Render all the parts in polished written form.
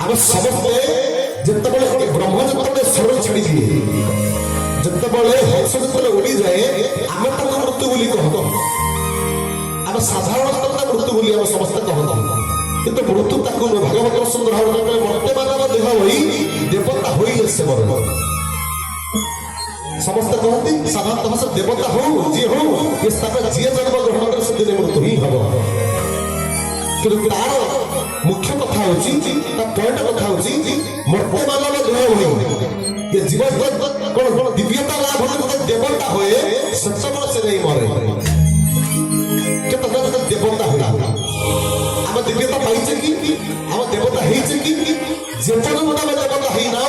आम समस्ते जिते ब्रह्म जो स्वर छाड़ी दिए जिते हंस जो उड़ी जाए आम मृत्यु बोली कहत आम साधारण मृत्यु बोली आम समस्ते कहत किंतु मृत्यु ताकू भागवत सुंदर भाव मर्त्य मानव देह होई देवता होई से मर समस्त कहते साधारणतः से देवता हो जी हो ये जी जन्म ग्रहण कर से दिन मृत्यु ही हम किंतु तार मुख्य कथा होची पॉइंट कथा होची मर्त्य मानव देह होई ये जीवन कौन दिव्यता लाभ होते देवता होए सत्संग से नहीं मरे केतना देवता होला आम दिव्यता पाइछे कि आम देवता हेइछे कि जेतन मोटा देवता हेइ ना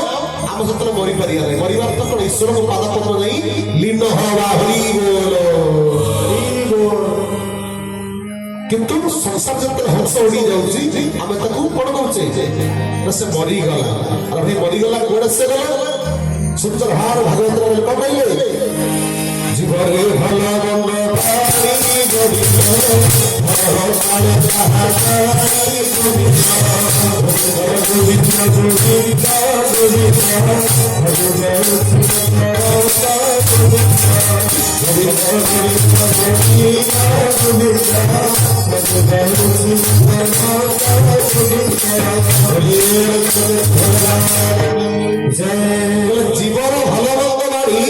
आम सत्र मरि परिया नहीं मरिबार तो कोन ईश्वर को पाद पद्म नहीं लीन हवा हरि बोल किंतु संसार जत हंस उड़ी जाउची आम ताकू कोन कहउचे से मरि गला अरे भाई मरि गला कोन से गला सुंदर हार भागवत रे को कहले जीवरे भला मंद पानी गोविंद जीवन भल मंद मारी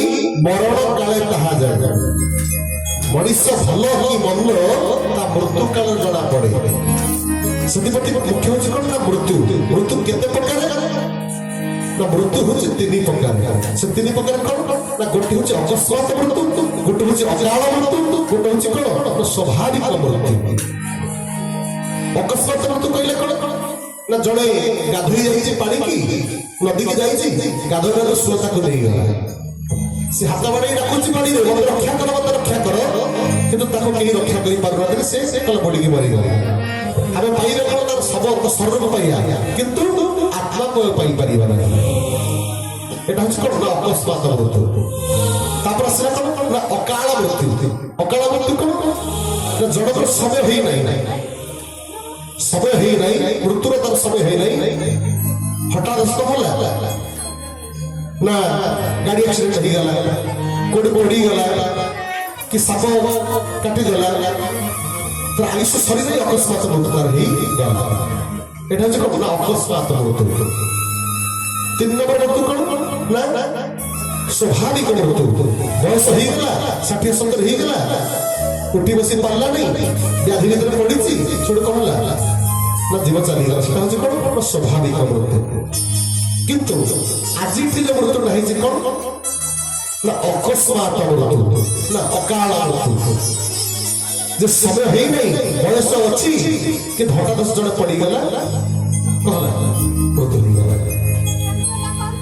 मरण काले कहा जाए मनुष्य भल कि मंद ता मृत्यु काल जना पड़े से मुख्य हूँ कौन ना मृत्यु मृत्यु केते प्रकार ना मृत्यु हूँ तीन प्रकार से तीन प्रकार कौन ना गोटे हूँ अकस्मात मृत्यु गोटे हूँ अकाल मृत्यु गोटे हूँ कौन स्वाभाविक मृत्यु अकस्मात मृत्यु कहले कौन ना जड़े गाधोई जाइए पानी की नदी की जाइए गाधोई सुरता को नहीं गला से हाथ बाड़ी रखुची पानी रे मत रक्षा कर किंतु ताको केही रक्षा करि पारबा से कल पड़ी की मरि गला हमें पाई रे कोन तार सब शरीर को पाइया किंतु आत्मा को पाई परिबा नहीं एटा हछ कोन ना अकस्मात मृत्यु तापर से कोन ना अकाल मृत्यु कोन ना जड़ समय ही नहीं समय ही नहीं मृत्यु तार समय ही नहीं हठात अस्त होला ना गाड़ी एक्सीडेंट हो गला कोडी पड़ी गला कि साप काटी गला तो आयुष शरीर अकस्मात मृत्यु तार ही गला एटा जे कोन ना अकस्मात मृत्यु तीन नंबर मृत्यु कोन ना स्वाभाविक मृत्यु बयस हो गला 60-70 हो गला उठी बसी पारला नहीं व्याधि भीतर पड़ी छोड़ कौन ना जीवन चली गला सेटा जे कोन स्वाभाविक मृत्यु किंतु आज जो मृत्यु नहीं कौन ना अकस्मात मृत्यु ना अकाल मृत्यु जो समय है नहीं बयस अच्छी कि हठात जड़े पड़गला कहला मृत्यु हो गला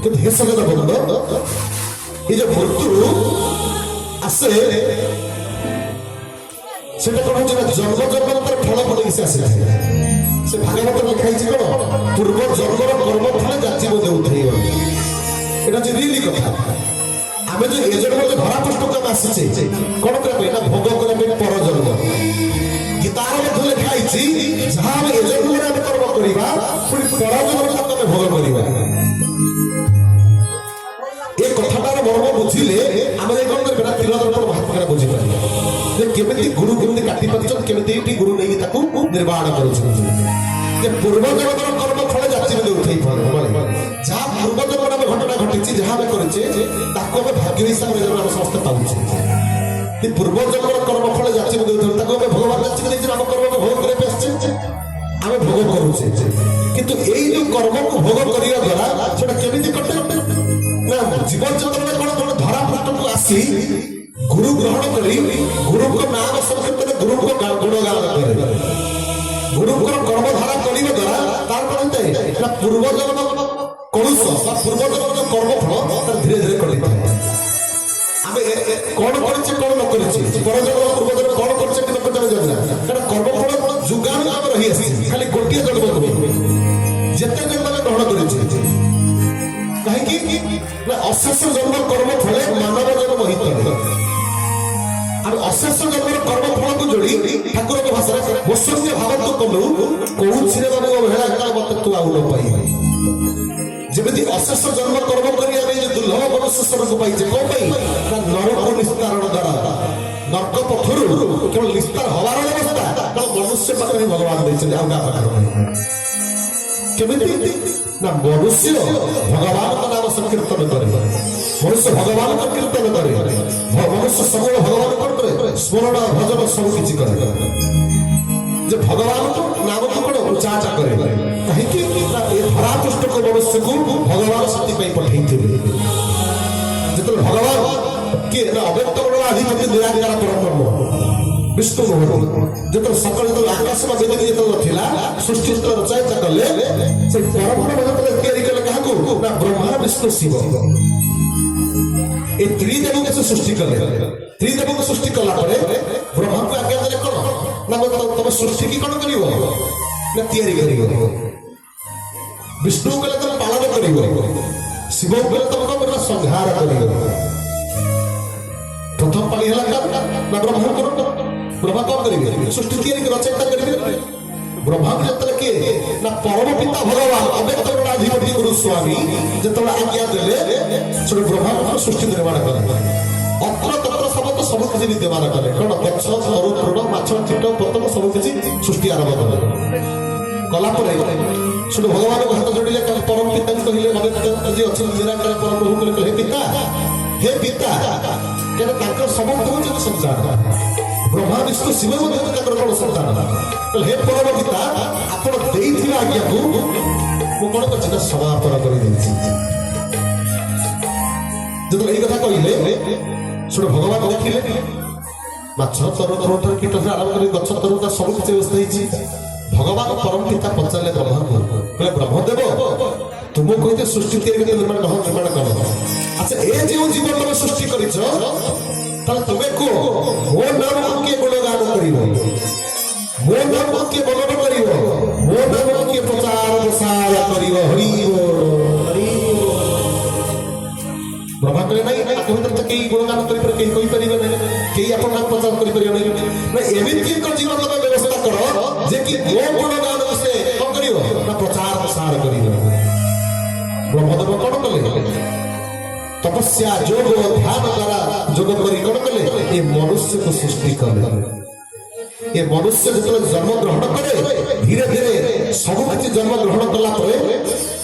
किंतु हे समय बंद ये जो मृत्यु आसे सेटा कौन हो जन्म जन्मांतर फल पड़ी से आसे से भागवत लिखाई कौन पूर्व जन्मर कर्म फल जाचिब देउथै एटा जे रियली कथा आमे जो ए जन्म जो धरा पृष्ठ काम आसीचे कोन करे ना भोग करे पर जन्म गीतार मध्ये लिखाई छी जहां हम ए जन्म रे हम कर्म करिबा पुरी पर जन्म तक हम भोग करिबा ए कथाटार मर्म बुझिले आमे कोन करे बेटा तिरदर्पण महात्मा बुझि पारिबा जे केमिति गुरु केमिति काटी पछन केमिति एठी गुरु नै ताकू निर्वाण करूछन जे पूर्व जगतर कर्म फल जाति में उठै पड़े जा पूर्व जगत में घटना घटिछि जहां में करिछे ताको में भाग्य हिसाब रे हम समस्त पाउछे ते पूर्व जगतर कर्म फल जाति में उठै ताको में भगवान जाति में हम कर्म को भोग करे पेछे हम भोग करूछे किंतु एई जो कर्म को भोग करिया द्वारा सेटा केमिति कटे ना जीवन चक्र में कोन धरा पृष्ठ को आसी गुरु ग्रहण करी गुरु को नाम संकीर्तन गुरु को गुणगान करे गुरु को कर्मधारा करिवे द्वारा तार कोन होते ना पूर्व जन्म कलुष बा पूर्व जन्म जो कर्म फल तार धीरे धीरे कटि थाए आमे कोन करछि कोन न करछि पर जन्म पूर्व जन्म कोन करछि कि न करछि जाना कारण कर्म फल जुगान नाम रही आसी खाली गोटिए जन्म करू जेते जन्म ग्रहण करिछि काहे कि ना अशेष जन्म कर्म फले मानव जन्म हित और अशेष जन्म कर्म फल को जोड़ी ठाकुर के भाषा में वसन्य भाव तो कलु कोउ छिरे बाबू भेड़ा का मत तू आउ न पाई ଯେମିତି ଅଶେଷ ଜନ୍ମ କର୍ମ କରିବା ପାଇଁ ଯେ ଦୁର୍ଲଭ ମନୁଷ୍ୟ ଶରୀରକୁ ପାଇଛେ କଣ ପାଇଁ ନା ନରକ ନିସ୍ତାରଣ ଦ୍ୱାରା ନର୍କ ପଥରୁ କେବଳ ନିସ୍ତାର ହବାର ବ୍ୟବସ୍ଥା କେବଳ ମନୁଷ୍ୟ ପାଖରେ ହିଁ ଭଗବାନ ଦେଇଛନ୍ତି ଆଉ କାହା ପାଖରେ ନାହିଁ କେମିତି ନା ମନୁଷ୍ୟ ଭଗବାନଙ୍କ ନାମ ସଂକୀର୍ତ୍ତନ କରେ ମନୁଷ୍ୟ ଭଗବାନଙ୍କ କୀର୍ତ୍ତନ କରେ ମନୁଷ୍ୟ ସବୁବେଳେ ଭଗବାନ କଣ କରେ ସ୍ମରଣ ଭଜନ ସବୁ କିଛି କରେ ଯେ ଭଗବାନଙ୍କ ନାମକୁ କଣ ଉଚ୍ଚାଚା କରେ କାହିଁକି ନା ଏ ଧରାପୃଷ୍ଠକ ମନୁଷ୍ୟକୁ ଭଗବାନ ସେଥିପାଇଁ ପଠେଇଥିବେ ଯେତେବେଳେ ଭଗବାନ କିଏ ନା ଅବ୍ୟକ୍ତ ଅଧିପତି ନିରାକାର ପରବ୍ରହ୍ମ ବିଷ୍ଣୁ ଯେତେବେଳେ ସକାଳ ଯେତେବେଳେ ଆକାଶ ବା ବେଦିନୀ ଯେତେବେଳେ ଥିଲା ସୃଷ୍ଟି ଯେତେବେଳେ ରଚୟିତା କଲେ ସେ ପରବ୍ରହ୍ମ ଯେତେବେଳେ ତିଆରି କଲେ କାହାକୁ ନା ବ୍ରହ୍ମା ବିଷ୍ଣୁ ଶିବ ଏ ତ୍ରିଦେବଙ୍କୁ ସେ ସୃଷ୍ଟି କଲେ ତ୍ରିଦେବଙ୍କୁ ସୃଷ୍ଟି କଲା ପରେ ବ୍ରହ୍ମାଙ୍କୁ ଆଜ୍ଞା ଦେଲେ କଣ ନା ତମେ ସୃଷ୍ଟି କି କଣ କରିବ ନା ତିଆରି କରିବ ବିଷ୍ଣୁ କହିଲେ ତମେ ପାଳନ କରିବ ଶିବ କହିଲେ ତମେ କଣ କରିବ ସଂହାର କରିବ ପ୍ରଥମ ପାଳି ହେଲା ନା ବ୍ରହ୍ମାଙ୍କର ବ୍ରହ୍ମା କଣ କରିବେ ସୃଷ୍ଟି ତିଆରି ରଚୟିତା କରିବେ ବ୍ରହ୍ମାଙ୍କୁ ଯେତେବେଳେ କିଏ ନା ପରମ ପିତା ଭଗବାନ ଅବ୍ୟକ୍ତ ଅଧିପତି ଗୁରୁ ସ୍ୱାମୀ ଯେତେବେଳେ ଆଜ୍ଞା ଦେଲେ ସେଠୁ ବ୍ରହ୍ମାଙ୍କର ସୃଷ୍ଟି ନିର୍ମାଣ କଲେ ଅତ୍ର ତତ୍ର ସମସ୍ତ ସବୁ କିଛି ବିଦ୍ୟମାନ କଲେ କଣ ଗଛ ତରୁ ତୃଣ ମାଛ କୀଟ ପତଙ୍ଗ ସବୁ କିଛି ସୃଷ୍ଟି ଆରମ୍ଭ କଲେ କଲା ପରେ ସେଠୁ ଭଗବାନଙ୍କୁ ହାତ ଯୋଡ଼ିଲେ ପରମ ପିତାଙ୍କୁ କହିଲେ ଅବ୍ୟକ୍ତ ଯିଏ ଅଛନ୍ତି ନିରାକାର ପରମପ୍ରଭୁ କହିଲେ ହେ ପିତା କେବେ ତାଙ୍କର ସମସ୍ତ ହଉଛନ୍ତି ସନ୍ତାନ ବ୍ରହ୍ମା ବିଷ୍ଣୁ ଶିବ ମଧ୍ୟ ତାଙ୍କର କଣ ସନ୍ତାନ ହେ ପରମ ପିତା ଆପଣ ଦେଇଥିବା ଆଜ୍ଞାକୁ ମୁଁ କଣ କରିଛି ନା ସମାପନ କରିଦେଇଛି ଯେତେବେଳେ ଏଇ କଥା କହିଲେ ସେଠୁ ଭଗବାନ ଦେଖିଲେ ମାଛ ତରୁଠାରୁ କୀଟ ଆରମ୍ଭ କରି ଗଛ ତରୁ ତା ସବୁ କିଛି ବ୍ୟବସ୍ଥା ହେଇଛି ଭଗବାନ ପରମ ପିତା ପଚାରିଲେ ବ୍ରହ୍ମାଙ୍କୁ କହିଲେ ବ୍ରହ୍ମଦେବ ତୁମକୁ କହିତେ ସୃଷ୍ଟି ତିଆରି ନିର୍ମାଣ କର ଆଚ୍ଛା ଏ ଯେଉଁ ଜୀବନ ତମେ ସୃଷ୍ଟି କରିଛ ତାହେଲେ ତୁମେ କୁହ ମୋ ନାମକୁ କିଏ ଗୁଣଗାନ କରିବ ମୋ ନାମକୁ କିଏ ବର୍ଣ୍ଣନ କରିବ ମୋ ନାମକୁ କିଏ ପ୍ରଚାର ପ୍ରସାର କରିବ ହରିବ ବ୍ରହ୍ମା କହିଲେ ନାଇଁ ଆଙ୍କ ଭିତରେ ତ କେହି ଗୁଣଗାନ କରିପାରିବେ କେହି କହିପାରିବେ ନାହିଁ କେହି ଆପଣ ନାମ ପ୍ରଚାର କରିପାରିବେ ନାହିଁ ନା ଏମିତି ଏକ ଜୀବନ ତମେ ବ୍ୟବସ୍ଥା କର ଯେ କି ମୋ ଗୁଣଗାନକୁ ସେ କଣ କରିବ ନା ପ୍ରଚାର ପ୍ରସାର କରିବ ବ୍ରହ୍ମଦେବ କଣ କଲେ तपस्या जोग ध्यान द्वारा जोग करी कौन कले ये मनुष्य को सृष्टि कले ये मनुष्य जो जन्म ग्रहण करे धीरे धीरे सब किसी जन्म ग्रहण कला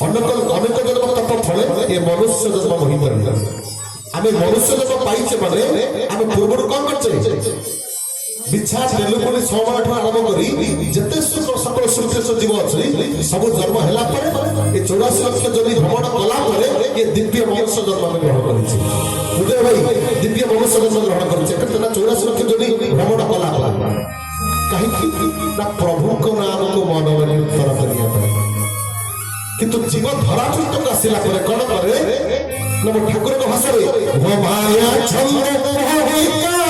अनेक जन्म तप फले ये मनुष्य जन्म हो पारे आम मनुष्य जन्म पाइचे माने आम पूर्व कौन करचे बिछा बेलुकुड़ी 6 माठ आरंभ करी जते सकल श्रेष्ठ जीव अछि सब जन्म हैला पर ए 84 लक्ष जनी भ्रमण कला पर ये दिव्य मनुष्य जन्म में ग्रहण करिछि उदय भाई दिव्य मनुष्य जन्म ग्रहण करिछि केतना 84 लक्ष जनी भ्रमण कला काहे ना प्रभु को नाम को मन में उत्तर करिया पर किंतु जीव धरा पृष्ठ को आसिला पर कोन करे नम ठाकुर को भाषा रे हो माया छंद होई माया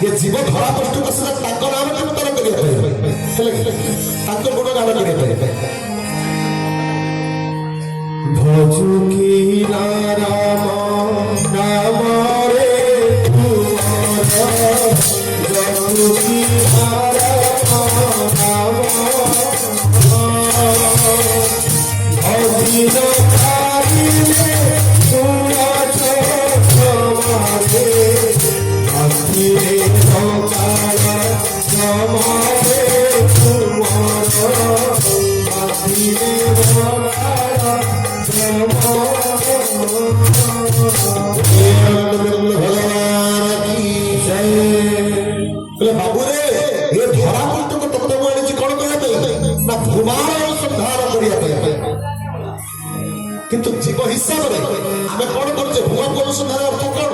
ये जीव धरा पृष्ठ को नाम कीर्तन करने गुण गान करने भजु की राम राम रे भजु की କହିଲେ ବାବୁରେ ଏ ଧରା ପୃଷ୍ଠକୁ ତତେ ମୁଁ ଆଣିଛି କଣ କରିବା ପାଇଁ ନା ଭୂମାର ଅନୁସନ୍ଧାନ କରିବା ପାଇଁ। କିନ୍ତୁ ଜୀବ ହିସାବରେ ଆମେ କଣ କରୁଛେ ଭୂମାକୁ ଅନୁସନ୍ଧାନ ଅର୍ଥ କଣ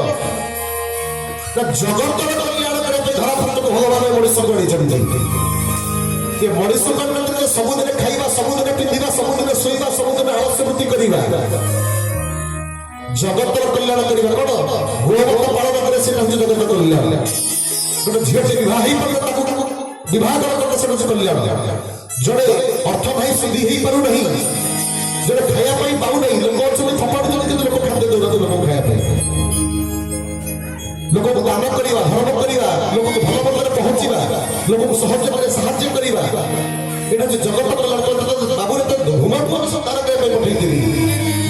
ନା ଜଗତର କଲ୍ୟାଣ କରିବା ପାଇଁ ଧରା ପୃଷ୍ଠକୁ ଭଗବାନ ମଣିଷକୁ ଆଣିଛନ୍ତି। ଏ ମଣିଷ କର୍ଣ୍ଣରେ ସବୁଦିନେ ଖାଇବା, ସବୁଦିନେ ପିନ୍ଧିବା, ସବୁଦିନେ ଶୋଇବା, ସବୁଦିନେ ଆଳସ୍ୟ ବୃତ୍ତି କରିବା। ଜଗତର କଲ୍ୟାଣ କରିବା କଣ ଗୋବର୍ଣ୍ଣ ପାଳନ କରେ ସେଟା ହଉଛି ଜଗତ କଲ୍ୟାଣ। ଗୋଟେ ଝିଅଟି ବିବାହ ହେଇପାରିଲେ ତାକୁ ବିବାହ କଲେ ସେଟା ହଉଛି କଲ୍ୟାଣ। ଜଣେ ଅର୍ଥ ପାଇଁ ସୁଧି ହେଇପାରୁନାହିଁ, ଜଣେ ଖାଇବା ପାଇଁ ପାଉନାହିଁ, ଲୋକ ଅଛନ୍ତି ଫପାଡୁଛନ୍ତି କିନ୍ତୁ ଲୋକ ଖାଦ୍ୟ ଦଉନାହାନ୍ତି ଲୋକଙ୍କୁ ଖାଇବା ପାଇଁ। ଲୋକଙ୍କୁ ଦାନ କରିବା, ଧର୍ମ କରିବା, ଲୋକଙ୍କୁ ଭଲ ମତରେ ପହଞ୍ଚିବା, ଲୋକଙ୍କୁ ସହଯୋଗରେ ସାହାଯ୍ୟ କରିବା, এটা হচ্ছে জগৎ কল্যাণ। বাবুরে তো ভূমাକୁ অনুসন্ଧାନ କରିବା ପାଇଁ ପଠେଇଥିଲି।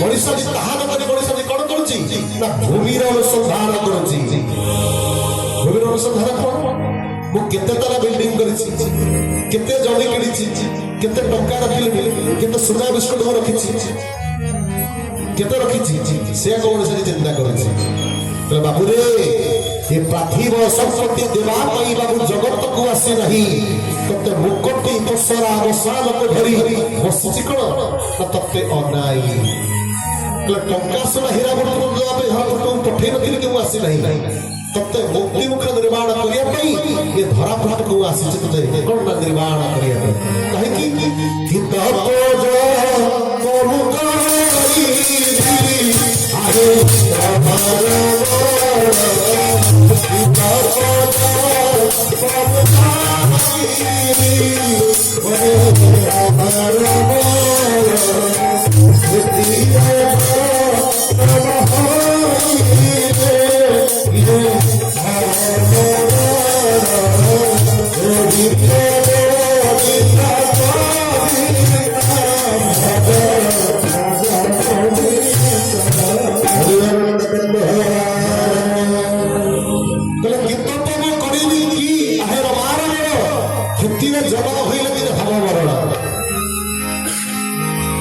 ମଣିଷ ଆଜି ତାହା ନ କରି ମଣିଷ ଆଜି କଣ କରୁଛି ନା ଭୂମିର ଅନୁସନ୍ଧାନ କରୁଛି। ଭୂମିର ଅନୁସନ୍ଧାନ କଣ? ମୁଁ କେତେ ତାଲା ବିଲ୍ଡିଂ କରିଛି, କେତେ ଜମି କିଣିଛି, କେତେ ଟଙ୍କା ରଖିଲି, କେତେ ସୁନା ବିସ୍କୁଟ ମୁଁ ରଖିଛି, କେତେ ରଖିଛି, ସେ କୌଣସି ଚିନ୍ତା କରୁଛି। ବାବୁରେ ଏ ପାର୍ଥିବ ସମ୍ପତ୍ତି ଦେବା ପାଇଁ ବାବୁ ଜଗତକୁ ଆସି ନାହିଁ, ତତେ ମୁକଟି ପସରା ମଶାଲକୁ ଧରି ବସିଛି କଣ ନା ତତେ ଅନାଇ। ଟଙ୍କା ସୁନା ହୀରା ବର୍ତ୍ତମାନ ଦେବା ପାଇଁ ଧରା ପୃଷ୍ଠକୁ ପଠେଇ ନଥିଲି କି ମୁଁ ଆସି ନାହିଁ, ତତେ ମୁକ୍ତି ମୁଖ ନିର୍ମାଣ କରିବା ପାଇଁ ଏ ଧରା ପୃଷ୍ଠକୁ ଆସିଛି ତତେ କଣ ନା ନିର୍ମାଣ କରିବା ପାଇଁ। କାହିଁକି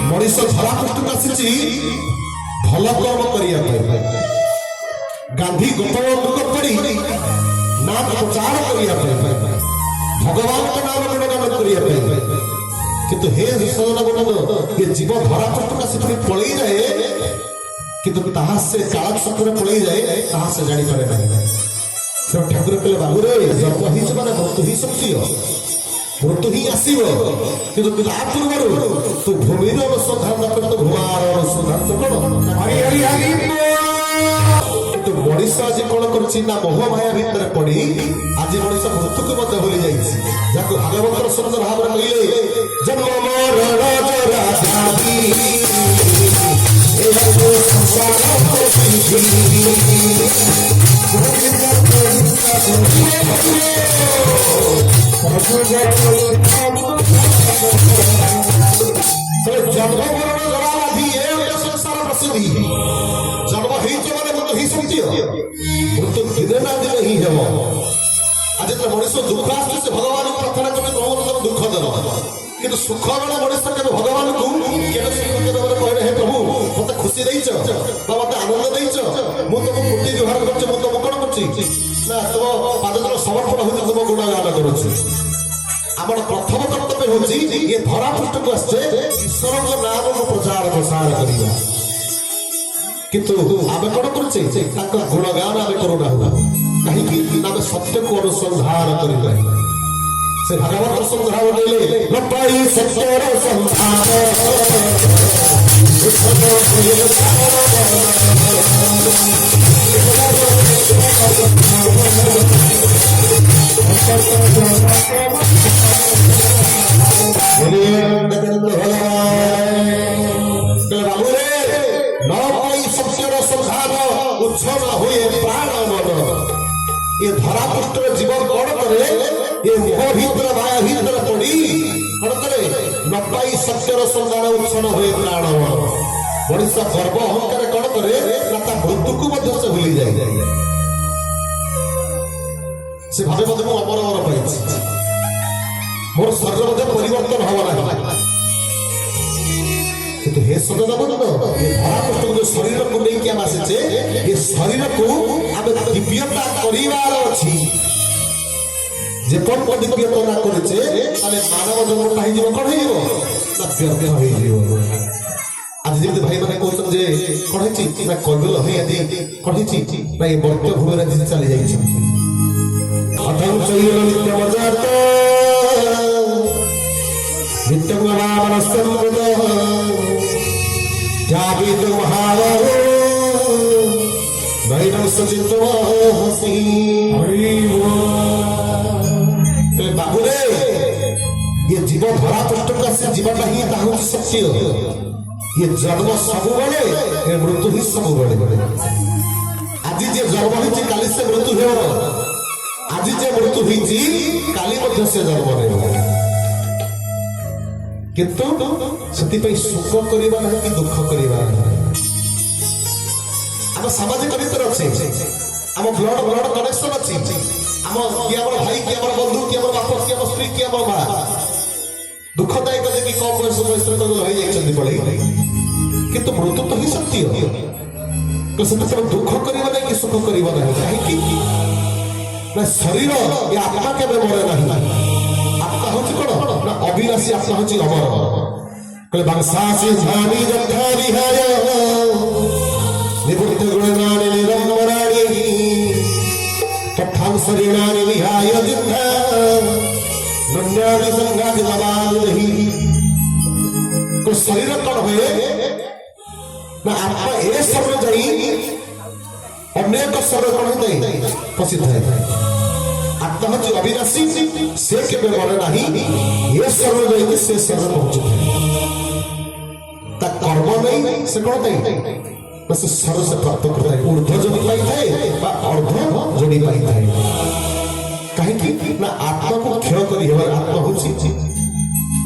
ମଣିଷ ଧରା ପୃଷ୍ଠକୁ ଆସିଛି ଭଲ କର୍ମ କରିବା ପାଇଁ। ଗାନ୍ଧୀ ଗୋପବନ୍ଧୁଙ୍କ ପରି ନାମ ପ୍ରଚାର କରିବା ପାଇଁ, ଭଗବାନଙ୍କ ନାମ ଗୁଣଗାନ କରିବା ପାଇଁ। କିନ୍ତୁ ହେ ସଦନ ବନ୍ଧୁ, ଏ ଜୀବ ଧରା ପୃଷ୍ଠକୁ ଆସି ପୁଣି ପଳେଇ ଯାଏ, କିନ୍ତୁ ତାହା ସେ କାଳ ଚକ୍ରରେ ପଳେଇ ଯାଏ, ତାହା ସେ ଜାଣିପାରେ ନାହିଁ। ଠାକୁର କହିଲେ ବାବୁରେ ଜନ୍ମ ହେଇଛି ମାନେ ମୃତ୍ୟୁ ହିଁ ସତ୍ୟ, ମୃତ୍ୟୁ ହିଁ ଆସିବ। କିନ୍ତୁ ତା ପୂର୍ବରୁ ତୁ ଭୂମିର ଅନୁସନ୍ଧାନ କର, ତୁ ଭୂମାର ଅନୁସନ୍ଧାନ କଣ। କିନ୍ତୁ ମଣିଷ ଆଜି କଣ କରୁଛି ନା ମୋହ ମାୟା ଭିତରେ ପଡି ଆଜି ମଣିଷ ମୃତ୍ୟୁକୁ ମଧ୍ୟ ଭୁଲି ଯାଇଛି। ଯାହାକୁ ଭାଗବତର ସୁନ୍ଦର ଭାବରେ କହିଲେ ଜନ୍ମ ମରଣ ଜରା ବ୍ୟାଧି ଏହାକୁ ସଂସାର জন্ম মরণ জরা ব্যাধি এ হচ্ছে সংসার প্রসিদ্ধি। জন্ম ହେଇଛ ମାନେ ମୃତ୍ୟୁ ହିଁ ସତ୍ୟ, ମୃତ୍ୟୁ ଦିନେ ନା ଦିନେ ହିଁ ହେବ। ଆଜି ଯେତେବେଳେ ମଣିଷ ଦୁଃଖ ଆସୁଛି ସେ ଭଗବାନଙ୍କୁ ପ୍ରାର୍ଥନା କରୁଛି ପ୍ରଭୁ ତମେ ଦୁଃଖ ଦେବ, କିନ୍ତୁ ସୁଖ ବେଳେ ମଣିଷ କେବେ ଭଗବାନଙ୍କୁ କେବେ ସୁଖ ଦେବ କହିଲେ ହେ ପ୍ରଭୁ ମତେ ଖୁସି ଦେଇଛ ବା ମତେ ଆନନ୍ଦ ଦେଇଛ, ମୁଁ ତମକୁ କୋଟି ଜୁହାର କରୁଛି, ମୁଁ ତମକୁ କଣ କରୁଛି ନା ତମ ପାଦତଳ ସମର୍ପଣ ହଉଛି, ତମ ଗୁଣଗାନ କରୁଛି। ଆମର ପ୍ରଥମ କର୍ତ୍ତବ୍ୟ ହଉଛି ଏ ଧରା ପୃଷ୍ଠକୁ ଆସିଛେ ଈଶ୍ୱରଙ୍କ ନାମକୁ ପ୍ରଚାର ପ୍ରସାର କରିବା। କିନ୍ତୁ ଆମେ କଣ କରୁଛେ ତାଙ୍କ ଗୁଣଗାନ ଆମେ କରୁନାହୁଁ। କାହିଁକି ଆମେ ସତ୍ୟକୁ ଅନୁସନ୍ଧାନ କରିବା। ସେ ଭାଗବତ ସଂଗ୍ରହ ନେଲେ ଲପାଇ ସତ୍ୟର ସଂଧାନ ବାବୁରେ ନ ପାଇ ସତ୍ୟର ସଂଧାନ ଉଚ୍ଛନ ହୁଏ ପ୍ରାଣ ମନ। ଏ ଧରା ପୃଷ୍ଠରେ ଜୀବନ କଣ କରେ, ଏ ମୋହ ଭିତରେ ମାୟା ଭିତରେ ପଡି କଣ କରେ ନ ପାଇ ସତ୍ୟର ସଂଧାନ ଉଚ୍ଛନ ହୁଏ ପ୍ରାଣ ମନ। ମଣିଷ ଗର୍ବ ଅହଙ୍କାର କଣ କରେ ନା ତା ମୃତ୍ୟୁକୁ ମଧ୍ୟ ସେ ଭୁଲି ଯାଏ। ସେ ଭାବେ ମଧ୍ୟ ମୁଁ ଅମର ଅମର ପାଇଛି, ମୋର ଶରୀର ମଧ୍ୟ ପରିବର୍ତ୍ତନ ହବ ନାହିଁ। କିନ୍ତୁ ହେ ସଦନବନ୍ଦ ଏ ଧରାପୃଷ୍ଠକୁ ଯୋଉ ଶରୀରକୁ ନେଇକି ଆମେ ଆସିଛେ ଏ ଶରୀରକୁ ଆମେ ଦିବ୍ୟତା କରିବାର ଅଛି। ଯେପର୍ଯ୍ୟନ୍ତ ଦିବ୍ୟତା ନା କରିଛେ ତାହେଲେ ମାନବ ଜନ୍ମଟା ହେଇଯିବ କଣ ହେଇଯିବ ନା ବ୍ୟର୍ଥ ହେଇଯିବ। ଆଜି ଯେମିତି ଭାଇମାନେ କହୁଛନ୍ତି ଯେ କଣ ହେଇଛି ନା କୈବଲ୍ୟ ହେଇ ଆଜି କଣ ହେଇଛି ନା ଏ ବର୍ତ୍ୟ ଭୂମିରେ ଆଜି ଚାଲି ଯାଇଛି। ବାବୁରେ ये जीव धरा पृष्ठ को आसे जीवटा ही ताहु सत्य ये जन्म सबुबले ए मृत्यु ही सबुबले। आज जे जन्म होइछि काली से मृत्यु हेबो, आज जे मृत्यु होइछि काली मध्य से जन्म हेबो। किंतु सती पे सुख करिबा नहीं कि दुख करिबा नहीं। हम सामाजिक भीतर अछि, हम ब्लड कनेक्शन अछि, हम कि हमर भाई कि हमर बंधु कि हमर बाप कि हमर स्त्री कि हमर मां दुखदायक जे कि कम बयस में तो रही जाइछन्ती पड़े किंतु मृत्यु तो ही सत्य तो से दुख करिबा नहीं कि सुख करिबा नहीं। काहे कि ना शरीर या आत्मा के मरे नहीं। आत्मा होछि कोन ना अविनाशी आत्मा होछि अमर। कले वंशासी झानी जंधा विहाय निपुत गुणनानि निरंबराणि तथां शरीराणि विहाय जिह्वा नन्यादि संघादि लबाल नहीं। तो शरीर कौन हुए ना आत्मा ए शरीर जाई अनेक शरीर कौन होते प्रसिद्ध है। आत्मा होची अविनाशी से केबे मरे नहीं। ये शरीर जाई से शरीर पहुंचते ता कर्म नहीं से कौन होते बस शरीर से प्राप्त करता है। ऊर्ध्व जोड़ी पाई थाए बा अर्ध जोड़ी पाई थाए। कहीं ना आत्मा को क्षय करी हेबार आत्मा होची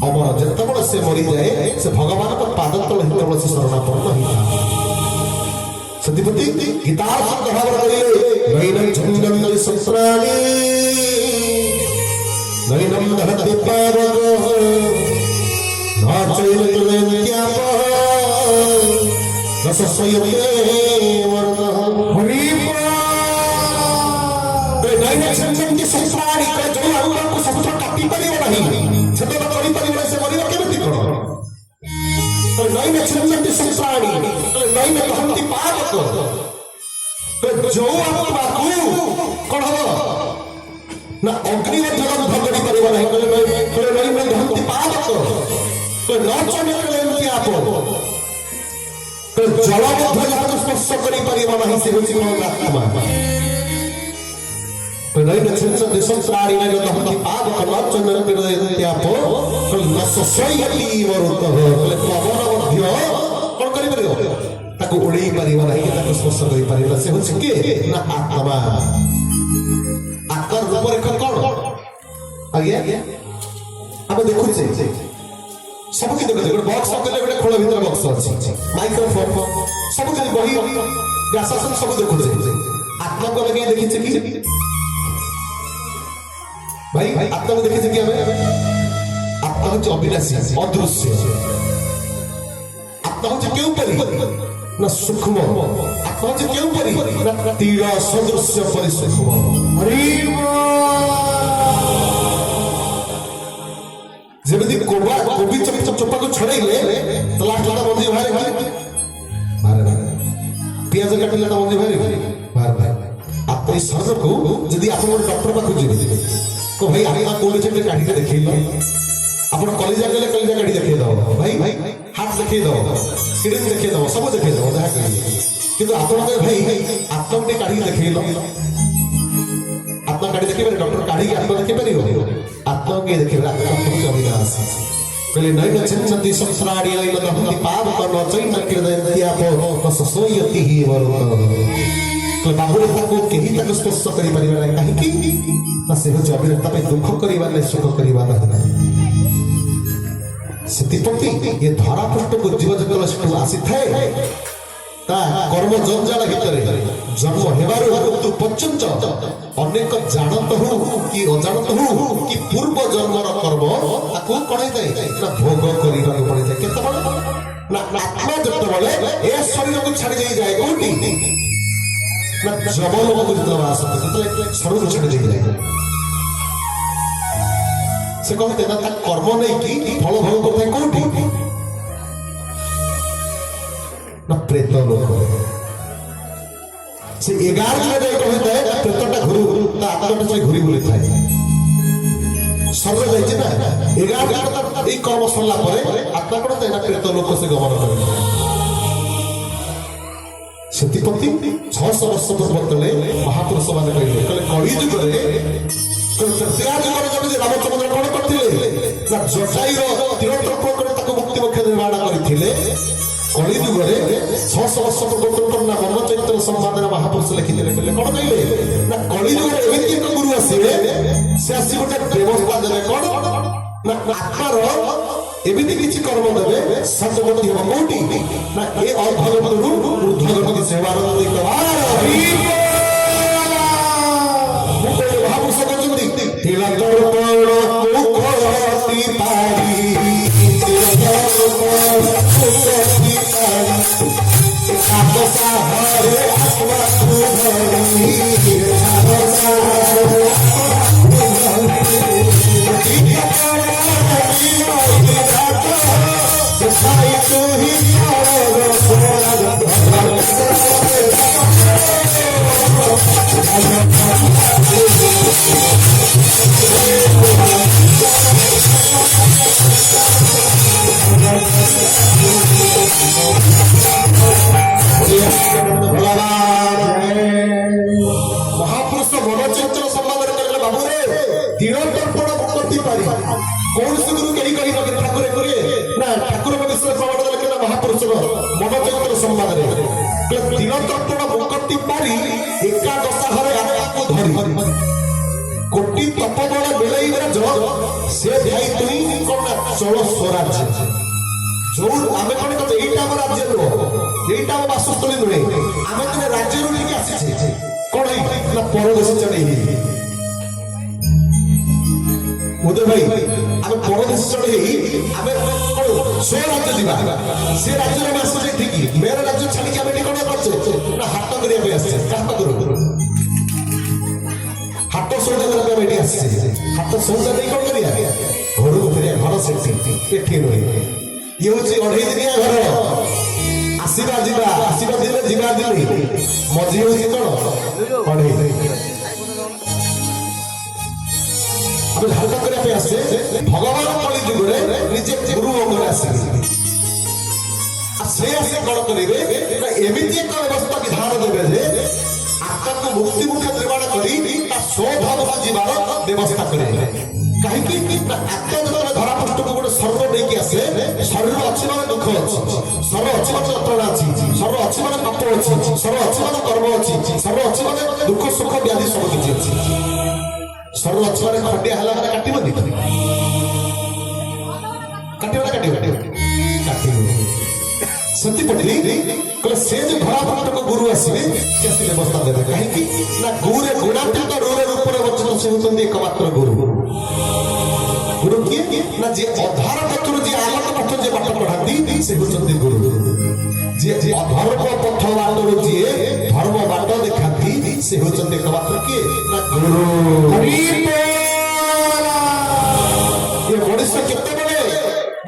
अमर। जेतबेले से मरी जाए से भगवान को पाद तले हेतबेले से शरणापन्न ही सतीपति गीतार शब्द भाव करिले नैनं छन्दं संस्राणि नैनं दहति पावको नाचैन तुलेन्त्याप रसस्वयते वर्णः हरि नैनं छन्दं संस्राणि करे जो आत्मा को संस्कार काटी परिबो नहीं छते करि परिबो से मरिबो केमिति कोन तो नैनं छन्दं संस्राणि नैनं दहति पावको तो जो आत्मा को कोन हो ना अग्नि में जलन भगड़ी परिबो नहीं करे नैनं दहति पावको तो नाचने केलेन्ति आपो तो जल मध्य जहां स्पर्श करि परिबो नहीं से होछि कोन आत्मा तो नैनं छन्दं संस्राणि नैनं दहति पावको नाचने केलेन्ति आपो तो नससयति वरुतः बोले पवन मध्य कोन करि परिबो ताको उड़ेई परिबो नहीं ताको स्पर्श करि परिबो से होछि के ना आत्मा। आकार रूप रेखा कोन आगे हम देखु छे सब कि देखु छे बॉक्स सकले गोटे खोल भीतर बॉक्स अछि माइक्रोफोन सब खाली बही व्यासन सब देखु छे। आत्मा को लगे देखि छे कि भाई आत्मा को देखि छे कि हमें आत्मा होछि अविनाशी अदृश्य। आत्मा होछि केउ परि ना सूक्ष्म। आत्मा होछि केउ परि ना तीर सदृश परिसूक्ष्म। हरि जेबदी कोबी चोपा को छड़ाइले तो लास्ट लाटा मंजी बाहर मारे पियाज काटिला तो मंजी बाहर आप इस शरीर को यदि आप डॉक्टर पाखु जीवे को भाई आत्मा कोले छे काटी के देखैलो आपण कॉलेज गले कॉलेज काटी देखै दो भाई हाथ देखै दो किडनी देखै दो सब देखै दो जहा कहि किंतु आपण के भाई आत्मा के काटी देखैलो आत्मा काटी देखै डॉक्टर काटी के आत्मा देखै परियो आत्मा के देखै आत्मा को अविनाश कहले नैनं छन्दं संस्राणि नैनं दहति पावको नाचैन केलेन्ति आपो नससयति वरुतः। तो बाबुरे ताको केही ताको स्पर्श करि परिबा नै काहे कि ना से हो अविरता पे दुख करिबा नै सुख करिबा नै। सतीपति ये धरा पृष्ठ को जीव जगत से आसी थाए ता कर्म जंजाल भितरे जन्म हेबारु मृत्यु पर्यंत अनेक जानत हो कि अजानत हो कि पूर्व जन्मर कर्म ताको करै जाय ना भोग करिबा पड़ै जाय केते बड़ ନା ଆତ୍ମା ଯେତେବେଳେ ଏ ଶରୀରକୁ ଛାଡ଼ି ଦେଇଯାଏ କୋଉଠି ନା ଯମଲୋକକୁ ଯେତେବେଳେ ଆସନ୍ତି ସେତେବେଳେ ଶରୀରକୁ ଛାଡ଼ି ଦେଇଯାଏ ସେ କହନ୍ତି ନା ତା କର୍ମ ନେଇକି ଫଳ ଭୋଗ କରିଥାଏ କୋଉଠି ନା ପ୍ରେତ ଲୋକ ସେ 11 ଦିନ ଯାଇ କହିଥାଏ ପ୍ରେତଟା ଘୁରୁ ତା ଆତ୍ମାଟା ସେ ଘୁରି ବୁଲିଥାଏ ଶରୀର ଯାଇଛି ନା 11 ଦିନ ଏଇ କର୍ମ ସରିଲା ପରେ ଆତ୍ମା କଣ ଥାଏ ନା ପ୍ରେତ ଲୋକ ସେ ଗମନ କରିଥାଏ ସେଥିପ୍ରତି 600 ବର୍ଷ ପୂର୍ବ ତଳେ ମହାପୁରୁଷ ମାନେ କହିଲେ କଳି ଯୁଗରେ ତ୍ରେତୟା ଯୁଗରେ ଯେମିତି ରାମଚନ୍ଦ୍ର କଣ କରିଥିଲେ ନା ଜଟାୟୁର ତିଳତର୍ପଣ କରି ତାକୁ ମୁକ୍ତି ମୋକ୍ଷ ନିର୍ମାଣ କରିଥିଲେ କଳି ଯୁଗରେ 600 ବର୍ଷ ପୂର୍ବରୁ ନା ମନ ଚୈତ୍ର ସମ୍ବାଦରେ ମହାପୁରୁଷ ଲେଖିଥିଲେ କଣ କହିଲେ ନା କଳି ଯୁଗରେ ଏମିତି ଏକ ଗୁରୁ ଆସିବେ ସେ ଆସି ଗୋଟେ ବ୍ୟବସ୍ଥା ଦେବେ କଣ ନା ଆତ୍ମାର ଏମିତି କିଛି କର୍ମ ଦେବେ ସତଗତି ହେବ କୋଉଠି ନା ଏ ଅର୍ଦ୍ଧଗତରୁ ଊର୍ଦ୍ଧ୍ୱଗତି ସେବାର ମହାପୁରୁଷ କହିଛନ୍ତି ତିଳତର୍ପଣ ମୁଖତି ପାରି ମହାପୁରୁଷ ମନଚୈତ୍ର ସମ୍ବାଦରେ କହିଲେ ବାବୁରେ ତିଳତର୍ପଣ ମୁକ୍ତି ପାରି କୌଣସି ଗୁରୁ କେହି କହିନଥିଲେ ଠାକୁର କରିବେ ନା ଠାକୁରଙ୍କ ବିଷୟରେ ପ୍ରମାଣ ଲେଖିଲେ ମହାପୁରୁଷର ମନଚୈତ୍ର ସମ୍ବାଦରେ ତିଳତର୍ପଣ ମୁକ୍ତି ପାରି ଏକାଦଶାହରେ ଆତ୍ମାକୁ ଧରି କୋଟି ତପବଳ ମିଳେଇବେ ସେ ଭାଇ ତୁଇ କଣ ଚଳ ସ୍ୱରାଜ୍ୟ ଯୋଉ ଆମେ କଣ କରୁଛେ ଏଇଟା ଆମ ରାଜ୍ୟ ନୁହଁ ଏଇଟା ଆମ ବାସସ୍ଥଳୀ ନୁହେଁ ଆମେ ତୁମେ ରାଜ୍ୟରୁ ନେଇକି ଆସିଛେ କଣ ନା ପରଦେଶ ଚଢେଇ ଉଦୟ ଭାଇ ଆମେ ପରଦେଶ ଚଢେଇ ଆମେ କଣ ସ୍ୱରାଜ୍ୟ ଯିବା ସେ ରାଜ୍ୟରେ ଆମେ ଆସିଛେ ଏଠିକି ମେର ରାଜ୍ୟ ଛାଡିକି ଆମେ ଏଠି କଣ କରୁଛେ ନା ହାଟ କରିବା ପାଇଁ ଆସିଛେ କାହା ପାଖରୁ ହାଟ ସୌଦା କରିବା ପାଇଁ ଏଠି ଆସିଛେ ହାଟ ସୌଦା ଦେଇ କଣ କରିବା ଘରକୁ ଫେରିବା ଘର ସେଠି ଏଠି ନୁହେଁ ଇଏ ହଉଛି 2.5 ଦିନିଆ ଘର ଆସିବା ଯିବା ଦିନେ ଯିବା ଦିନେ ମଝି ହଉଛି କଣ 2.5 ଆମେ ହାଲକା କରିବା ପାଇଁ ଆସେ ଭଗବାନ କଳି ଯୁଗରେ ନିଜେ ଗୁରୁ ଅଙ୍ଗରେ ଆସିବେ ସେ ଆସି କଣ କରିବେ ନା ଏମିତି ଏକ ବ୍ୟବସ୍ଥା ବିଧାନ ଦେବେ ଯେ ଆତ୍ମାକୁ ମୁକ୍ତି ମୁଖ୍ୟ ନିର୍ମାଣ କରି ତା ସ୍ୱଭାବକୁ ଯିବାର ବ୍ୟବସ୍ଥା କରିବେ କାହିଁକି ଆତ୍ମା ଯେତେବେଳେ ଧରାପୃଷ୍ଠକୁ ଗୋଟେ ଶରୀର ନେଇକି ଆସେ ଶରୀର ଅଛି ମାନେ ଦୁଃଖ ଅଛି ଶରୀର ଅଛି ମାନେ ଯନ୍ତ୍ରଣା ଅଛି ଶରୀର ଅଛି ମାନେ ପାପ ଅଛି ଶରୀର ଅଛି ମାନେ କର୍ମ ଅଛି ଶରୀର ଅଛି ମାନେ ଦୁଃଖ ସୁଖ ବ୍ୟାଧି ସବୁ କିଛି ଅଛି ଶରୀର ଅଛି ମାନେ ଖଣ୍ଡିଆ ହେଲା ମାନେ କାଟିବନି କାଟିବ ସେଥିପରି କହିଲେ ସେ ଯୋଉ ଧରାପୃଷ୍ଠକୁ ଗୁରୁ ଆସିବେ ସେ ବ୍ୟବସ୍ଥା ଦେବେ କାହିଁକି ନା ଗୁରେ ଗୁଣାତୀତ ରୂରେ ରୂପରେ ବଚନ ସେ ହେଉଛନ୍ତି ଏକମାତ୍ର ଗୁରୁ ଗୁରୁ କିଏ ନା ଯିଏ ଅଧାର ପଥରୁ ଯିଏ ଆଲୋକ ପଥ ଯିଏ ବାଟ ପଢାନ୍ତି ସେ ହେଉଛନ୍ତି ଗୁରୁ ଯିଏ ଅଧର୍ମ ପଥ ବାଟରୁ ଯିଏ ଧର୍ମ ବାଟ ଦେଖାନ୍ତି ସେ ହେଉଛନ୍ତି ଏକମାତ୍ର କିଏ ନା ଗୁରୁ ଏ ମଣିଷ କେତେବେଳେ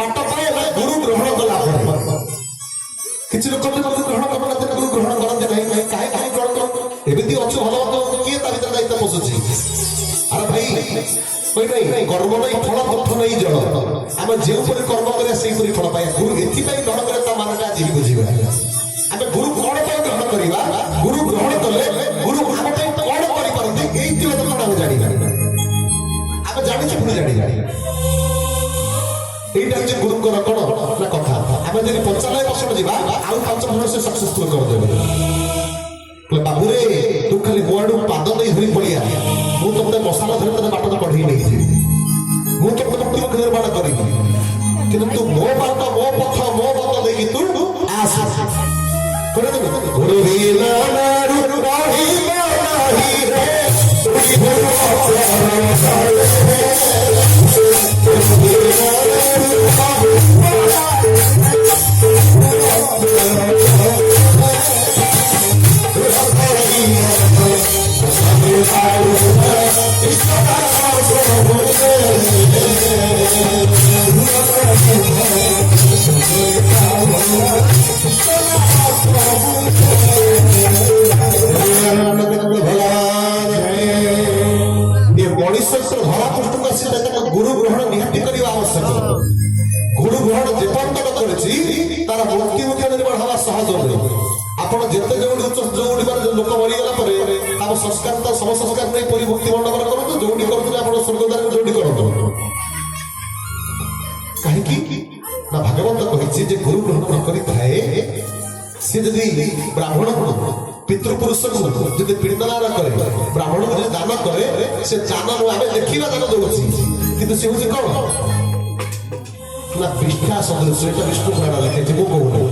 ବାଟ ପାଏ ନା ଗୁରୁ ଗ୍ରହଣ କଲା ପରେ କିଛି ଲୋକ ଗୁରୁ ଗ୍ରହଣ କରୁନାହାନ୍ତି ଗୁରୁ ଗ୍ରହଣ କରନ୍ତି ନାହିଁ କାହିଁ ଗ୍ରହଣ କର ଏମିତି ଅଛୁ ଭଲ କିଏ ତା ଭିତରେ ଦାୟିତ୍ୱ ପଶୁଛି ଆରେ ଭାଇ କହିନାହିଁ କର୍ମ ନେଇ ଫଳ ପଥ ନେଇ ଜଳ ଆମେ ଯେଉଁପରି କର୍ମ କରିବା ସେଇପରି ଫଳ ପାଇବା ଗୁରୁ ଏଥିପାଇଁ ଗ୍ରହଣ କରିବା ତା ମାନଟା ଆଜି ବୁଝିବା ଆମେ ଗୁରୁ କଣ ପାଇଁ ଗ୍ରହଣ କରିବା ଗୁରୁ ଗ୍ରହଣ କଲେ ଗୁରୁ ଆମ ପାଇଁ କଣ କରିପାରନ୍ତି ଏଇଥିରେ ତ କଣ ଆମେ ଜାଣିବା ଆମେ ଜାଣିଛୁ ପୁଣି ଜାଣିବା এইটা হচ্ছে গুরুঙ্কর কোন না কথা আমি যদি 95% ଯିବା ଆଉ 5% ସେ ସକ୍ସେସଫୁଲ କରିଦେବେ ବାବୁରେ ତୁ ଖାଲି ବୋଆଡୁ ପାଦ ଦେଇ ଧରି ପଳିଆ ମୁଁ ତମତେ ମଶାଲା ଧରି ତତେ ବାଟରେ କଢେଇ ନେଇଯିବି ମୁଁ ତମତେ ମୁକ୍ତି ନିର୍ମାଣ କରିବି କିନ୍ତୁ ତୁ ମୋ ବାଟ ମୋ ପଥ ମୋ ବତ ଦେଇକି ତୁ ଆସ କରିଦେବେ ଗୁରୁ ବିନାରୁ ରହିବ ନାହିଁ ରେ ତୁଇ ଗୁରୁ ମଣିଷ ଯେତେବେଳେ ଧରା ପୃଷ୍ଠକୁ ଆସିଥାଏ ତାକୁ ଗୁରୁ ଗ୍ରହଣ ନିହାତି କରିବା ଆବଶ୍ୟକ। ଗୁରୁ ଗ୍ରହଣ ଯେପର୍ଯ୍ୟନ୍ତ ନ କରିଛି ତାର ମୃତ୍ୟୁ ମୁଖ୍ୟ ନିର୍ମାଣ ହେବା ସହଜ ନୁହେଁ। ଆପଣ ଯେତେ ଯୋଉଠି ଯୋଉଠି ମାନେ ଲୋକ ମରିଗଲା ପରେ ଆମ ସଂସ୍କାର ତ ସମ ସଂସ୍କାର ନେଇ ପରି ମୁକ୍ତି ମଣ୍ଡପରେ କରନ୍ତୁ, ଯୋଉଠି କରୁଥିଲେ ଆପଣ ସ୍ୱର୍ଗଦ୍ୱାରରେ ଯୋଉଠି କରନ୍ତୁ। କାହିଁକି ନା ଭାଗବତ କହିଛି ଯେ ଗୁରୁ ଗ୍ରହଣ ନ କରିଥାଏ ସେ ଯଦି ବ୍ରାହ୍ମଣ ପିତୃପୁରୁଷକୁ ଯଦି ପିଣ୍ଡଦାନ କରେ, ବ୍ରାହ୍ମଣକୁ ଯଦି ଦାନ କରେ, ସେ ଦାନ ଆମେ ଦେଖିବା ଦାନ ଦଉଛି, କିନ୍ତୁ ସେ ହଉଛି କଣ ନା ବିଷ୍ଠା ସଦୃଶ। ଏଟା ବିଷ୍ଣୁ ପୁରାଣ ଲେଖିଛି, ମୁଁ କହୁନି।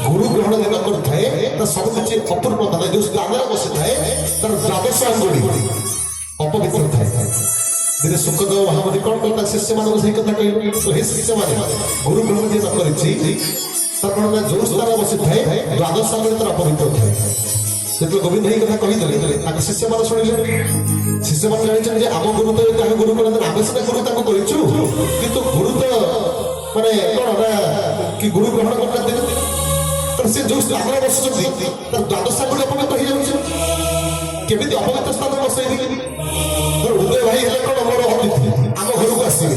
ଗୁରୁ ଗ୍ରହଣ ଦିନ କରିଥାଏ ତା ସବୁ କିଛି ଅପୂର୍ଣ୍ଣତା ଯୋଉ ସ୍ଥାନରେ ବସିଥାଏ ତାର ଦ୍ୱାଦଶ ଅଙ୍ଗୁଳି ଅପବିତ୍ର ଥାଏ। ଦିନେ ସୁଖଦେବ ମହାମୁନି କଣ କଲେ ଶିଷ୍ୟମାନଙ୍କୁ ସେଇ କଥା କହିଲେ, ହେ ଶିଷ୍ୟମାନେ ଗୁରୁ ଗ୍ରହଣ ଯିଏ ନ କରିଛି ତାର କଣ ନା ଯୋଉ ସ୍ଥାନ ବସିଥାଏ ଦ୍ୱାଦଶ ଅଙ୍ଗୁଳି ତାର ଅପବିତ୍ର ଥାଏ। ଯେତେବେଳେ ଗୋବିନ୍ଦ ଏଇ କଥା କହିଦେଲେ ତାଙ୍କ ଶିଷ୍ୟମାନେ ଶୁଣିଲେ। ଶିଷ୍ୟମାନେ ଜାଣିଛନ୍ତି ଯେ ଆମ ଗୁରୁ ତ ତାଙ୍କ ଗୁରୁ କରନ୍ତି, ଆମେ ସିନା ଗୁରୁ ତାଙ୍କୁ କରିଛୁ, କିନ୍ତୁ ଗୁରୁ ତ ମାନେ କଣ ନା କି ଗୁରୁ ଗ୍ରହଣ କରିନାହାନ୍ତି। ସେ ଯୋଉ ସ୍ଥାନରେ ବସୁଛନ୍ତି ତାର ଦ୍ୱାଦଶ ଅଙ୍ଗୁଳି ଅପବିତ୍ର ହେଇଯାଉଛି। କେମିତି ଅପବିତ୍ର ସ୍ଥାନ ବସେଇବି? ଉଦୟ ଭାଇ ହେଲେ କଣ ମୋର ଅତିଥି, ଆମ ଘରକୁ ଆସିବେ,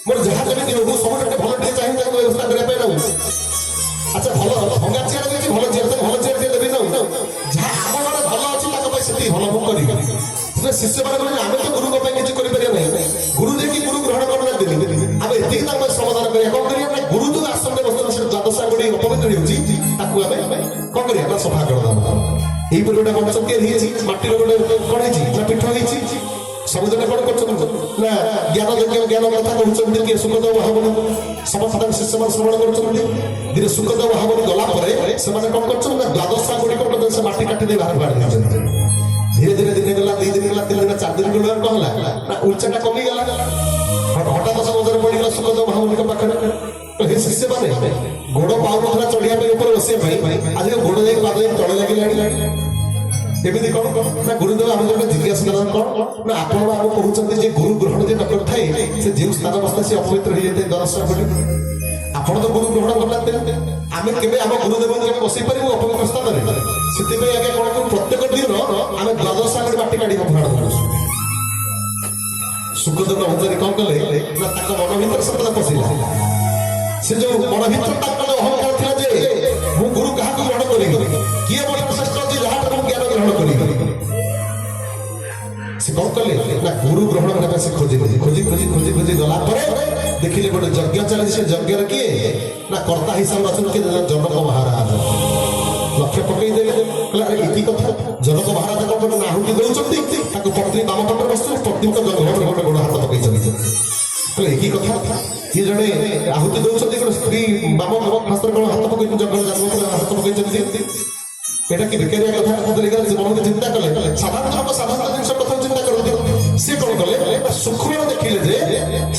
ମୋର ଯାହା ଯେମିତି ହଉ ମୁଁ ସବୁଠୁ ଭଲ ଟିକେ ଚାହିଁବି ତାକୁ ବ୍ୟବସ୍ଥା କରିବା ପାଇଁ ନଉ। ଆଚ୍ଛା ଭଲ ଭଙ୍ଗା ଚେୟାର ଦେଇଛି, ଭଲ ଚେୟାର ଭଲ ଚେୟାର ଟିକେ ଦେବି ନଉ। ଯାହା ଆମ ଘରେ ଭଲ ଅଛି ତାଙ୍କ ପାଇଁ ସେତିକି ଭଲ ମୁଁ କରିବି। ଶିଷ୍ୟମାନେ କହିଲେ ଆମେ ତ ଗୁରୁଙ୍କ ପାଇଁ କିଛି କରିପାରିବା ନାହିଁ, ଗୁରୁ ଦେଇକି ଗୁରୁ ଗ୍ରହଣ କରୁନାହାନ୍ତି, ଆମେ ଏତିକି ତାଙ୍କ ପାଇଁ ସମାଧାନ କରିବା। କଣ କରିବା ନା ଗୁରୁ ଯୋଉ ଆଶ୍ରମରେ ବସିଛନ୍ତି ସେ ଦ୍ୱାଦଶ ଅଙ୍ଗୁଳି ଅପବିତ୍ର ହେଉଛି, ତାକୁ ଆମେ କଣ କରିବା ନା ସଫା କରିଦେବା। ଏଇପରି ଗୋଟେ ମଞ୍ଚ ତିଆରି ହେଇଛି, ମାଟିର ଗୋଟେ କଣ ହେଇଛି ନା ପୀଠ ହେଇଛି। ସବୁଜନେ କଣ କରୁଛନ୍ତି ନା ଜ୍ଞାନ ଯଜ୍ଞ ଜ୍ଞାନ କଥା କହୁଛନ୍ତି କିଏ ସୁଖଦେବ ମହାମୁନି, ସମସ୍ତ ତାଙ୍କ ଶିଷ୍ୟମାନେ ଶ୍ରବଣ କରୁଛନ୍ତି। ଧୀରେ ସୁଖଦେବ ମହାମୁନି ଗଲା ପରେ ସେମାନେ କଣ କରୁଛନ୍ତି ନା ଦ୍ୱାଦଶ ଅଙ୍ଗୁଳି କଣ କରୁଛନ୍ତି, ସେ ମାଟି କାଟି ଦେଇ ବାହାର କାଢି ଦେଇଛନ୍ତି। ଧୀରେ ଧୀରେ ଦିନ ଗଲା, 2 ଦିନ ଗଲା, 3 ଦିନ, 4 ଦିନ ଗଲା, କଣ ହେଲା ନା ଉଚ୍ଚଟା କମିଗଲା। ହଠାତ୍ ନଜର ପଡିଗଲା ସୁଖଦେବ ମହାମୁନିଙ୍କ ପାଖରେ। ହେ ଶିଷ୍ୟମାନେ ଗୋଡ ପାଉନଥିଲା ଚଢିବା ପାଇଁ ଉପରେ ବସିବା ପାଇଁ, ଆଜି ଗୋଡ ଯାଇ ପାଦ ଯାଇ ତଳେ ଲାଗିଲାଣି। ଏମିତି କଣ ନା ଗୁରୁଦେବ ଆମେ ଗୋଟେ ଜିଜ୍ଞାସା କଣ ନା ଆପଣ ଆମକୁ କହୁଛନ୍ତି ଯେ ଗୁରୁ ଗ୍ରହଣ ଯେ ନ କରିଥାଏ ସେ ଯେଉଁ ସ୍ଥାନ ବସିଥାଏ ସେ ଅପବିତ୍ର ହେଇଯାଇଥାଏ ଦ୍ୱାଦଶ ଅଙ୍ଗୁଳି। ଆପଣ ତ ଗୁରୁ ଗ୍ରହଣ କରିନାହାନ୍ତି, ଆମେ କେବେ ଆମ ଗୁରୁଦେବଙ୍କୁ କେବେ ବସେଇ ପାରିବୁ ଅପବିତ୍ର ସ୍ଥାନରେ? ସେଥିପାଇଁ ଆଜ୍ଞା କଣ କରୁ ପ୍ରତ୍ୟେକ ଦିନ ଆମେ ଦ୍ୱାଦଶ ଅଙ୍ଗୁଳି ମାଟି କାଢି ଅପରାଧ କରୁଛୁ। ସୁଖଦେବ ଅନୁସାରୀ କଣ କଲେ ନା ତାଙ୍କ ମନ ଭିତରେ ସତତା ପଶିଲା। ସେ ଯୋଉ ମନ ଭିତରେ ତାଙ୍କର ଅହଙ୍କାର ଥିଲା ଯେ ମୁଁ ଗୁରୁ କାହାକୁ ଗ୍ରହଣ କରିବି, କିଏ ମୋର ଶ୍ରେଷ୍ଠ ଅଛି ଯାହାଠାରୁ ମୁଁ ଜ୍ଞାନ ଗ୍ରହଣ କରିବି। ସେ କଣ କଲେ ନା ଗୁରୁ ଗ୍ରହଣ କରିବା ପାଇଁ ସେ ଖୋଜିଲେ, ଖୋଜି ଖୋଜି ଖୋଜି ଖୋଜି ଗଲା ପରେ ଦେଖିଲେ ଗୋଟେ ଯଜ୍ଞ ଚାଲିଛି। ସେ ଯଜ୍ଞରେ କିଏ ନା କର୍ତ୍ତା ହିସାବରେ ଅଛନ୍ତି କିଏ ଜନକ ମହାରାଜ। ଲକ୍ଷ୍ୟ ପକେଇଦେଲେ କହିଲା ଏଠି କଥା ଜନକ ମହାରାଜ କଣ ଗୋଟେ ଆହୁତି ଦଉଛନ୍ତି, ତାକୁ ପତ୍ନୀ ବାମ ପଟରେ ବସୁଛନ୍ତି, ପତ୍ନୀଙ୍କ ଜଙ୍ଗଲରେ ଗୋଟେ ଗୋଡ଼ ହାତ ପକେଇଛନ୍ତି। କହିଲେ ଏକି କଥା ଇଏ ଜଣେ ଆହୁତି ଦଉଛନ୍ତି, ଗୋଟେ ସ୍ତ୍ରୀ ବାମ ହସ୍ତରେ କଣ ହାତ ପକେଇଛନ୍ତି, ଜଙ୍ଗଲ ଜନ୍ମ ହାତ ପକେଇଛନ୍ତି। এটা কি বেকারিয়া কথা বলে গেলে যে মনে চিন্তা কলে সাধারণ লোক সাধারণ জিনিস কথা চিন্তা করতে সে কোন কলে সূক্ষ্ম দেখিলে যে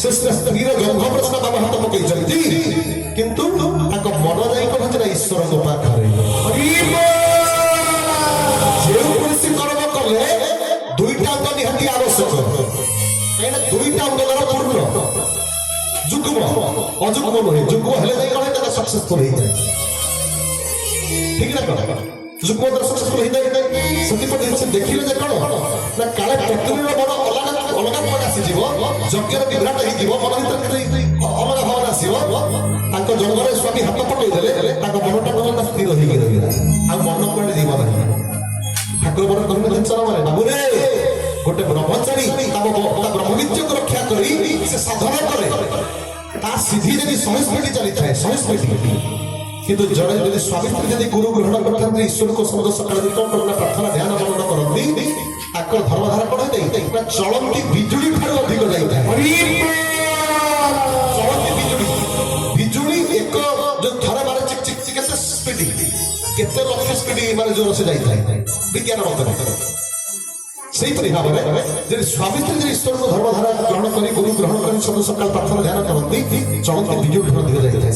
সে স্ত্রীর গন্ধ প্রশ্ন বাবা হাত পকাইଛନ୍ତି কিন্তু তাଙ୍କ ମନ ଯାଇ କଣ ହচ্ছে ନା ଈଶ୍ୱରଙ୍କ ପାଖରେ ଯେଉଁ କୌଣସି କର୍ମ କଲେ ଦୁଇଟା ଅଙ୍ଗ ନିହାତି ଆବଶ୍ୟକ କାହିଁକିନା ଦୁଇଟା ଅଙ୍ଗ ଦ୍ୱାରା ପୂର୍ଣ୍ଣ ଯୁଗ୍ମ ଅଯୁଗ୍ମ ନୁହେଁ ଯୁଗ୍ମ ହେଲେ ଯାଇ କଣ ତାର ସକ୍ସେସଫୁଲ ହେଇଯାଏ ঠিক না কଣ যুগ্ম দ্ୱାରା ସକ୍ସେସଫୁଲ ହେଇଯାଏ ସେଥିପାଇଁ ସେ ଦେଖିଲେ ଯେ କଣ ନା କାଳେ ପତ୍ନୀର ମନ ଅଲଗା ଅଲଗା ମନ ଆସିଯିବ ଯଜ୍ଞର ବିଭ୍ରାଟ ହେଇଯିବ ମନ ଭିତରେ ଅଲଗା ଭାବନା ଆସିବ ତାଙ୍କ ଜଙ୍ଗରେ ସ୍ୱାମୀ ହାତ ପକେଇ ଦେଲେ ତାଙ୍କ ମନଟା କଣ ସ୍ଥିର ହେଇକି ରହିଲା ଆଉ ମନ କୁଆଡେ ଯିବ ନାହିଁ ଠାକୁର ମନ କହିଲେ ଜିନିଷ ମାନେ ବାବୁରେ ଗୋଟେ ବ୍ରହ୍ମଚାରୀ ତା ବ୍ରହ୍ମବିଦ୍ୟାକୁ ରକ୍ଷା କରି ସେ ସାଧନା କରେ ତା ସିଦ୍ଧି ଯଦି 100 ସ୍ପିଡି ଚାଲିଥାଏ 100 ସ୍ପିଡି কিন্তু জনে যদি স্বামী স্ত্রী যদি গুরু গ্রহণ করতে ঈশ্বরকে সমুদ্র সকালে কম করনা প্রার্থনা ধ্যান মনন করতে তাଙ୍କର ଧର୍ମଧାରା କଣ ହେଇଥାଏ ଚଳନ୍ତି ବିଜୁଳି ଠାରୁ ଅଧିକ ଯାଇଥାଏ ଚଳନ୍ତି ବିଜୁଳି ଏକ ଯୋଉ ଥରେ ମାରେ ଚିକ୍ ଚିକ୍ ଚିକ୍ କେତେ ସ୍ପିଡି କେତେ ଲକ୍ଷ ସ୍ପିଡି ମାନେ ଜୋର ସେ ଯାଇଥାଏ ବିଜ୍ଞାନ ମତରେ ସେଇପରି ଭାବରେ ଯଦି ସ୍ୱାମୀ ସ୍ତ୍ରୀ ଯଦି ଈଶ୍ୱରଙ୍କ ଧର୍ମଧାରା ଗ୍ରହଣ କରି ଗୁରୁ ଗ୍ରହଣ କରି ସବୁ ସକାଳ ପ୍ରାର୍ଥନା ଧ୍ୟାନ କରନ୍ତି ଚଳନ୍ତି ବିଜୁଳି ଠାରୁ ଅଧିକ ଯାଇଥାଏ